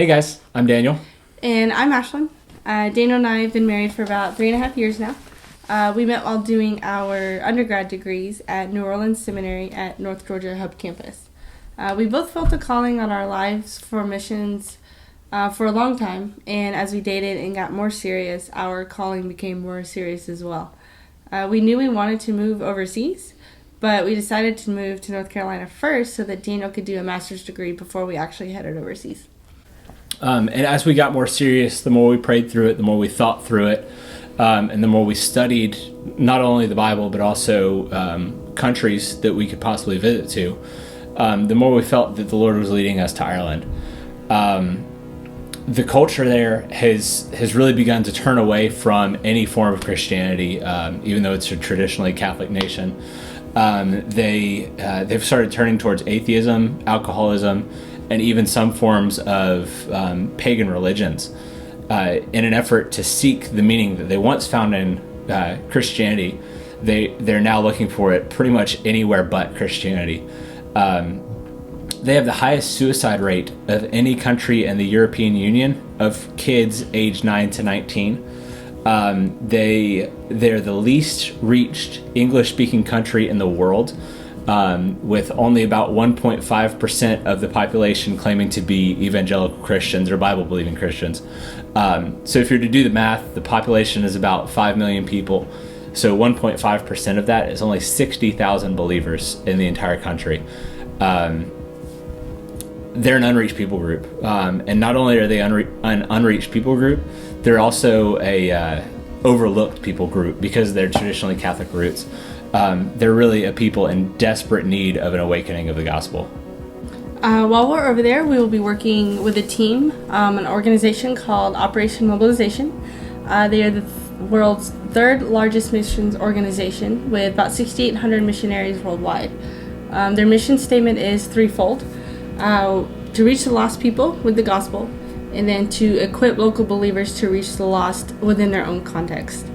Hey guys, I'm Daniel. And I'm Ashlyn. Daniel and I have been married for about 3.5 years now. We met while doing our undergrad degrees at New Orleans Seminary at North Georgia Hub Campus. We both felt a calling on our lives for missions for a long time, and as we dated and got more serious, our calling became more serious as well. We knew we wanted to move overseas, but we decided to move to North Carolina first so that Daniel could do a master's degree before we actually headed overseas. And as we got more serious, the more we prayed through it, the more we thought through it, and the more we studied not only the Bible, but also countries that we could possibly visit to, the more we felt that the Lord was leading us to Ireland. The culture there has really begun to turn away from any form of Christianity, even though it's a traditionally Catholic nation. They've started turning towards atheism, alcoholism, and even some forms of pagan religions in an effort to seek the meaning that they once found in Christianity. They're now looking for it pretty much anywhere but Christianity. They have the highest suicide rate of any country in the European Union of kids aged 9 to 19. They're the least reached English-speaking country in the world, with only about 1.5% of the population claiming to be evangelical Christians or Bible-believing Christians. So if you're to do the math, the population is about 5 million people. So 1.5% of that is only 60,000 believers in the entire country. They're an unreached people group. And not only are they an unreached people group, they're also a overlooked people group because of their traditionally Catholic roots. They're really a people in desperate need of an awakening of the gospel. While we're over there, we will be working with a team, an organization called Operation Mobilization. They are the world's third largest missions organization with about 6,800 missionaries worldwide. Their mission statement is threefold: to reach the lost people with the gospel, and then to equip local believers to reach the lost within their own context.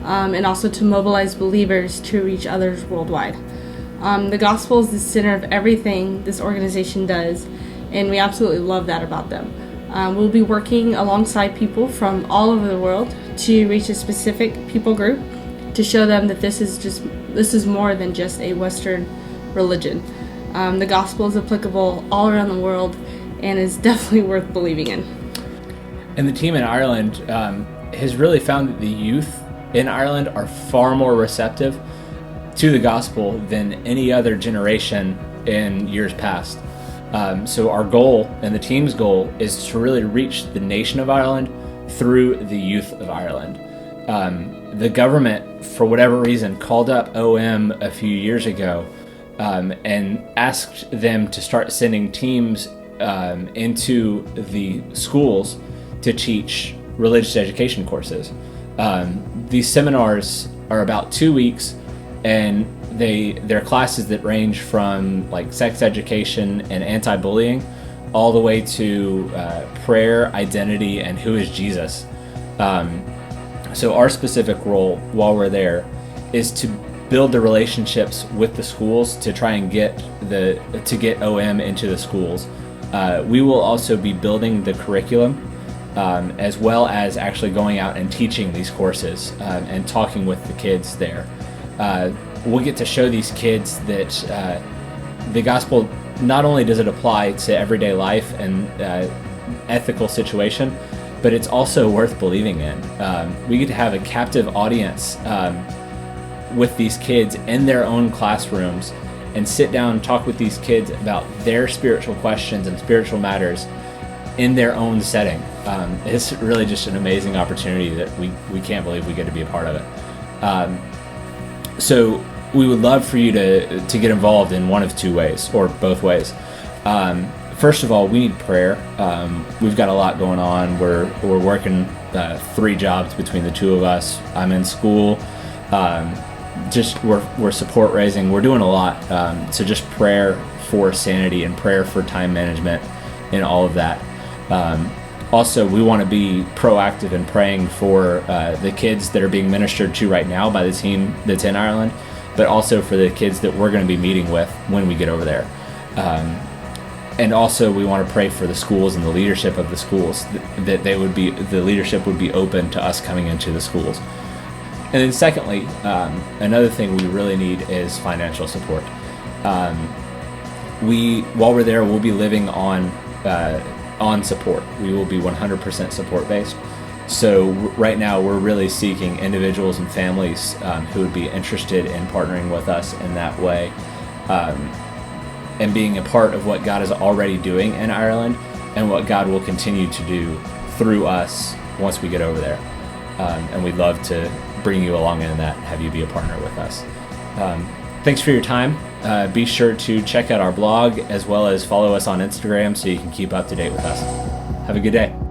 And also to mobilize believers to reach others worldwide. The gospel is the center of everything this organization does, and we absolutely love that about them. We'll be working alongside people from all over the world to reach a specific people group to show them that this is more than just a Western religion. The gospel is applicable all around the world and is definitely worth believing in. And the team in Ireland has really found that the youth in Ireland are far more receptive to the gospel than any other generation in years past. So our goal and the team's goal is to really reach the nation of Ireland through the youth of Ireland. The government, for whatever reason, called up OM a few years ago and asked them to start sending teams into the schools to teach religious education courses. These seminars are about 2 weeks, and they're classes that range from like sex education and anti-bullying all the way to prayer, identity, and who is Jesus. So our specific role while we're there is to build the relationships with the schools to try and get OM into the schools. We will also be building the curriculum, as well as actually going out and teaching these courses and talking with the kids there. We'll get to show these kids that the gospel, not only does it apply to everyday life and ethical situation, but it's also worth believing in. We get to have a captive audience with these kids in their own classrooms and sit down and talk with these kids about their spiritual questions and spiritual matters in their own setting. It's really just an amazing opportunity that we can't believe we get to be a part of it. So we would love for you to get involved in one of two ways, or both ways. First of all, we need prayer. We've got a lot going on. We're working 3 jobs between the two of us. I'm in school. We're support raising. We're doing a lot. So just prayer for sanity and prayer for time management and all of that. Also, we want to be proactive in praying for the kids that are being ministered to right now by the team that's in Ireland, but also for the kids that we're going to be meeting with when we get over there. And also, we want to pray for the schools and the leadership of the schools, that the leadership would be open to us coming into the schools. And then secondly, another thing we really need is financial support. While we're there, we'll be living on support. We will be 100% support based. So right now, we're really seeking individuals and families who would be interested in partnering with us in that way, and being a part of what God is already doing in Ireland and what God will continue to do through us once we get over there. And we'd love to bring you along in that, have you be a partner with us. Thanks for your time. Be sure to check out our blog as well as follow us on Instagram so you can keep up to date with us. Have a good day.